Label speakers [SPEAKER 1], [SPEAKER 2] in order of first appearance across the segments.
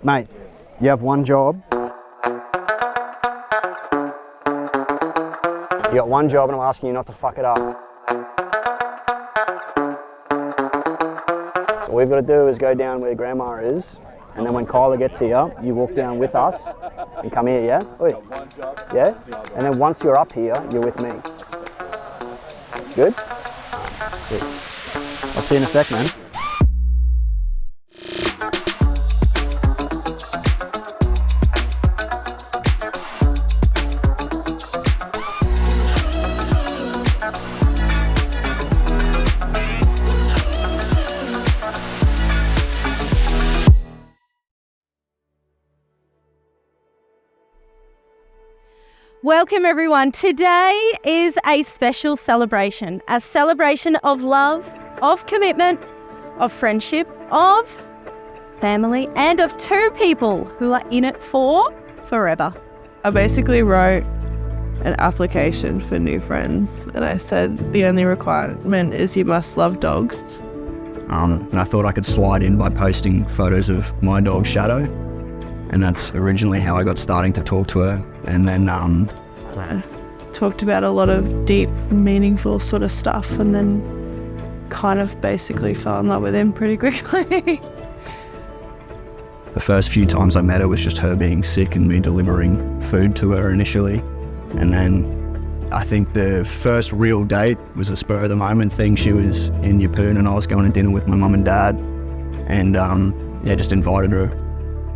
[SPEAKER 1] Mate, you have one job. You got one job and I'm asking you not to fuck it up. So all you've got to do is go down where Grandma is, and then when Kyla gets here, you walk down with us and come here, yeah? Oi. Yeah? And then once you're up here, you're with me. Good? Sweet. I'll see you in a sec, man.
[SPEAKER 2] Welcome everyone. Today is a special celebration. A celebration of love, of commitment, of friendship, of family, and of two people who are in it for forever.
[SPEAKER 3] I basically wrote an application for new friends and I said the only requirement is you must love dogs.
[SPEAKER 1] And I thought I could slide in by posting photos of my dog Shadow, and that's originally how I got starting to talk to her. And then
[SPEAKER 3] I talked about a lot of deep, meaningful sort of stuff and then kind of basically fell in love with him pretty quickly.
[SPEAKER 1] The first few times I met her was just her being sick and me delivering food to her initially. And then I think the first real date was a spur of the moment thing. She was in Yeppoon and I was going to dinner with my mum and dad, and just invited her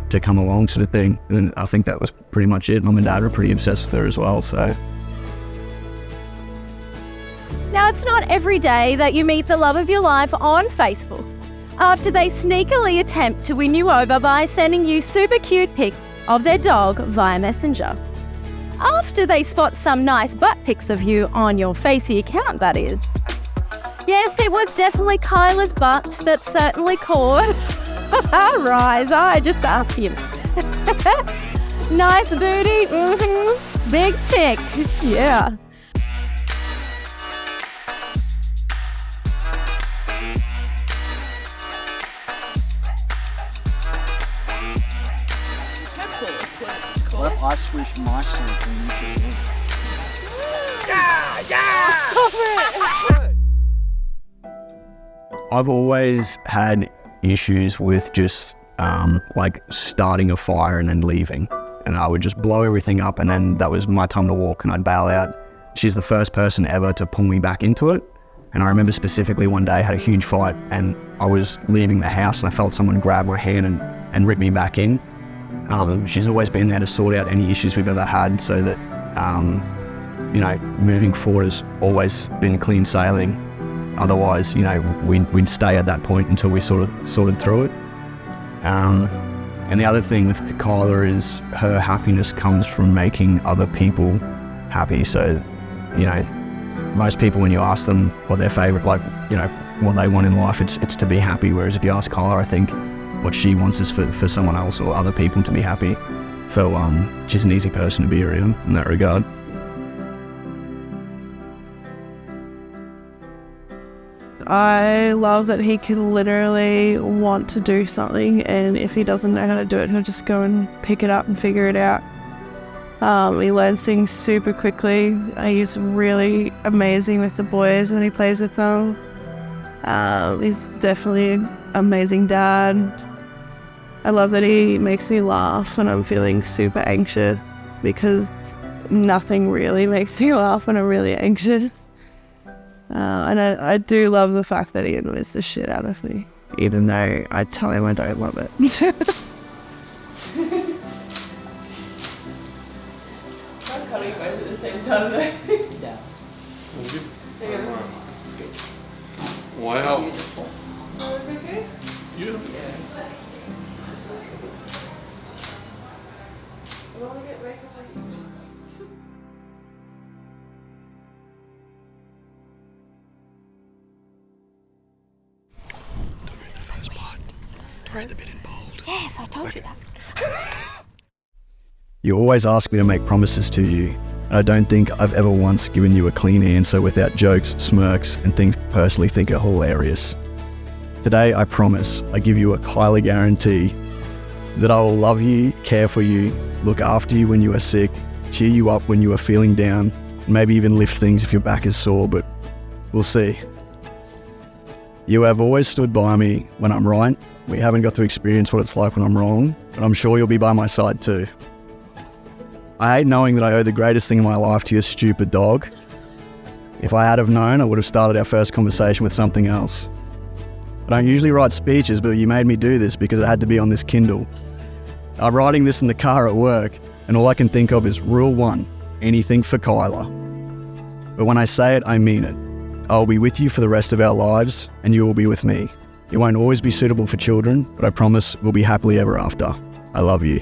[SPEAKER 1] to come along sort of thing. And I think that was pretty much it. Mum and dad were pretty obsessed with her as well, so.
[SPEAKER 2] Now, it's not every day that you meet the love of your life on Facebook after they sneakily attempt to win you over by sending you super cute pics of their dog via Messenger. After they spot some nice butt pics of you on your Facey account, that is. Yes, it was definitely Kyla's butt that certainly caught rise. I just asked him. Nice booty, big tick, yeah.
[SPEAKER 4] What if I switch my something?
[SPEAKER 1] I've always had issues with just starting a fire and then leaving, and I would just blow everything up, and then that was my time to walk and I'd bail out. She's the first person ever to pull me back into it, and I remember specifically one day I had a huge fight and I was leaving the house and I felt someone grab my hand and rip me back in. She's always been there to sort out any issues we've ever had, so that moving forward has always been clean sailing. Otherwise, we'd stay at that point until we sort of sorted through it. And the other thing with Kyla is her happiness comes from making other people happy. So, most people, when you ask them what their favourite, what they want in life, it's to be happy. Whereas if you ask Kyla, I think what she wants is for someone else or other people to be happy. So she's an easy person to be around in that regard.
[SPEAKER 3] I love that he can literally want to do something, and if he doesn't know how to do it, he'll just go and pick it up and figure it out. He learns things super quickly. He's really amazing with the boys when he plays with them. He's definitely an amazing dad. I love that he makes me laugh when I'm feeling super anxious, because nothing really makes me laugh when I'm really anxious. And I do love the fact that he annoys the shit out of me, even though I tell him I don't love it. I'm cutting both at the same time though.
[SPEAKER 4] Yeah.
[SPEAKER 5] Wow.
[SPEAKER 3] Beautiful.
[SPEAKER 5] Beautiful.
[SPEAKER 1] Write the bit in bold.
[SPEAKER 2] Yes, I told you that.
[SPEAKER 1] You always ask me to make promises to you, and I don't think I've ever once given you a clean answer without jokes, smirks, and things I personally think are hilarious. Today, I promise, I give you a Kyla guarantee. that I will love you, care for you, look after you when you are sick, cheer you up when you are feeling down, maybe even lift things if your back is sore, but we'll see. You have always stood by me when I'm right. We haven't got to experience what it's like when I'm wrong, but I'm sure you'll be by my side too. I hate knowing that I owe the greatest thing in my life to your stupid dog. If I had have known, I would have started our first conversation with something else. I don't usually write speeches, but you made me do this because it had to be on this Kindle. I'm writing this in the car at work, and all I can think of is Rule 1, anything for Kyla. But when I say it, I mean it. I'll be with you for the rest of our lives, and you will be with me. It won't always be suitable for children, but I promise we'll be happily ever after. I love you.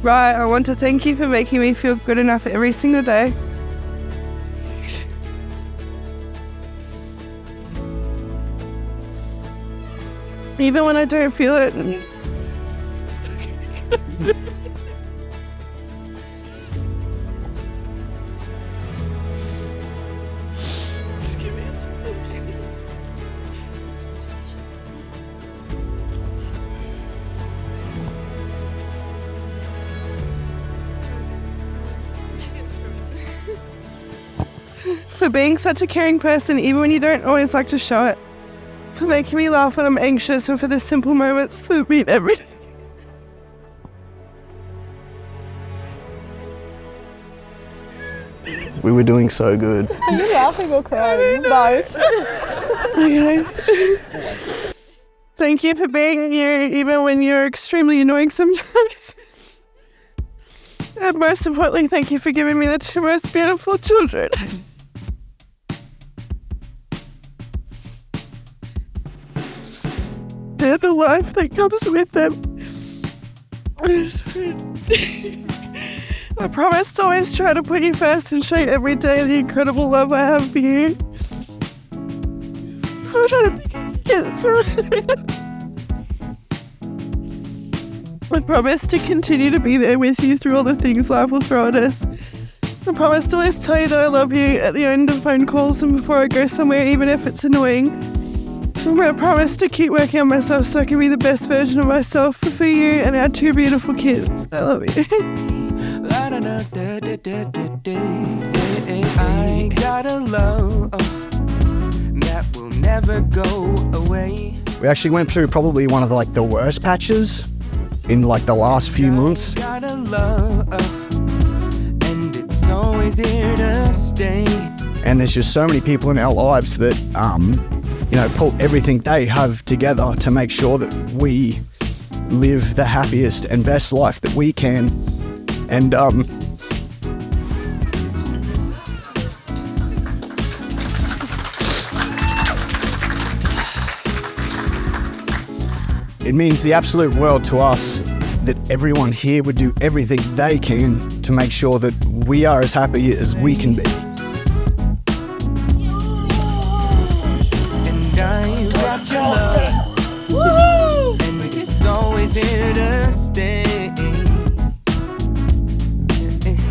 [SPEAKER 3] Right, I want to thank you for making me feel good enough every single day. Even when I don't feel it. Just give me a second. For being such a caring person, even when you don't always like to show it. For making me laugh when I'm anxious, and for the simple moments that mean everything.
[SPEAKER 1] We were doing so good.
[SPEAKER 2] Are you laughing or crying? Both.
[SPEAKER 3] Okay. Thank you for being here, even when you're extremely annoying sometimes. And most importantly, thank you for giving me the two most beautiful children. They're the life that comes with them. I promise to always try to put you first and show you every day the incredible love I have for you. I don't think I can get it through. I promise to continue to be there with you through all the things life will throw at us. I promise to always tell you that I love you at the end of phone calls and before I go somewhere, even if it's annoying. I promise to keep working on myself so I can be the best version of myself for you and our two beautiful kids. I love you.
[SPEAKER 6] I got a love that will never go away.
[SPEAKER 1] We actually went through probably one of the worst patches in the last few months.
[SPEAKER 6] Got a love, and it's always here to stay.
[SPEAKER 1] And there's just so many people in our lives that, pull everything they have together to make sure that we live the happiest and best life that we can. And, it means the absolute world to us that everyone here would do everything they can to make sure that we are as happy as we can be.
[SPEAKER 6] And I got your love, and it's always here to stay.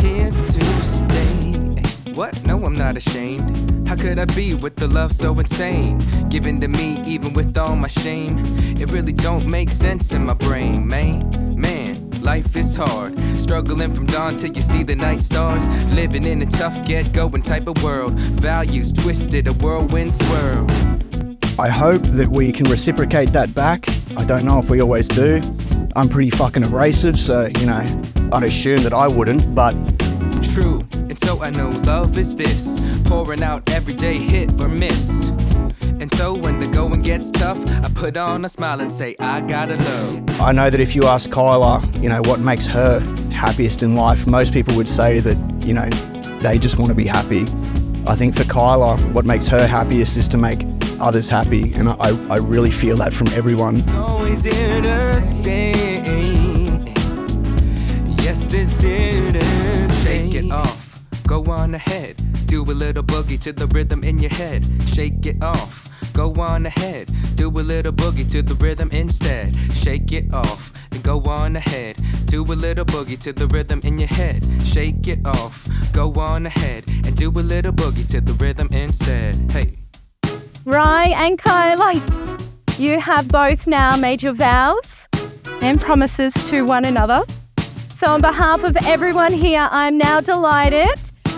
[SPEAKER 6] Here to stay. What? No, I'm not ashamed. How could I be with the love so insane? Given to me even with all my shame. It really don't make sense in my brain, man, life is hard. Struggling from dawn till you see the night stars. Living in a tough get-going type of world. Values twisted, a whirlwind swirl.
[SPEAKER 1] I hope that we can reciprocate that back. I don't know if we always do. I'm pretty fucking abrasive, so, I'd assume that I wouldn't, but...
[SPEAKER 6] True, and so I know love is this. Pouring out every day, hit or miss. And so when the going gets tough, I put on a smile and say, I gotta love.
[SPEAKER 1] I know that if you ask Kyla, what makes her happiest in life, most people would say that, they just want to be happy. I think for Kyla, what makes her happiest is to make others happy, and I really feel that from everyone.
[SPEAKER 6] It's always here to stay. Yes, it's here to stay. Shake it off, go on ahead. Do a little boogie to the rhythm in your head. Shake it off, go on ahead. Do a little boogie to the rhythm instead. Shake it off, and go on ahead. Do a little boogie to the rhythm in your head. Shake it off, go on ahead. And do a little boogie to the rhythm instead. Hey.
[SPEAKER 2] Rye and Kyla, you have both now made your vows and promises to one another. So on behalf of everyone here, I'm now delighted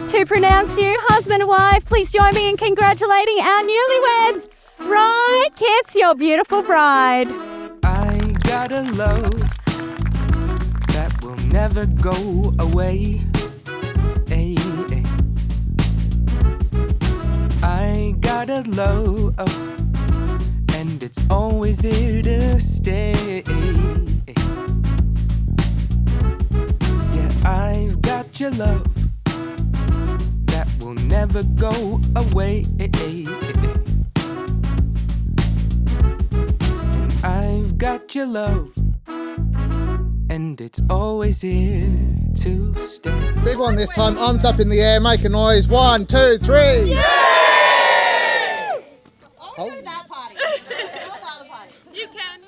[SPEAKER 2] to pronounce you husband and wife. Please join me in congratulating our newlyweds. Rye, kiss your beautiful bride.
[SPEAKER 6] I got a love that will never go away. Ay, ay. I got a love, and it's always here to stay. Yeah, I've got your love that will never go away. And I've got your love, and it's always here to stay.
[SPEAKER 4] Big one this time. Arms up in the air. Make a noise. 1, 2, 3.
[SPEAKER 7] Yay!
[SPEAKER 4] Oh.
[SPEAKER 7] That party. Not the other party.
[SPEAKER 8] You can.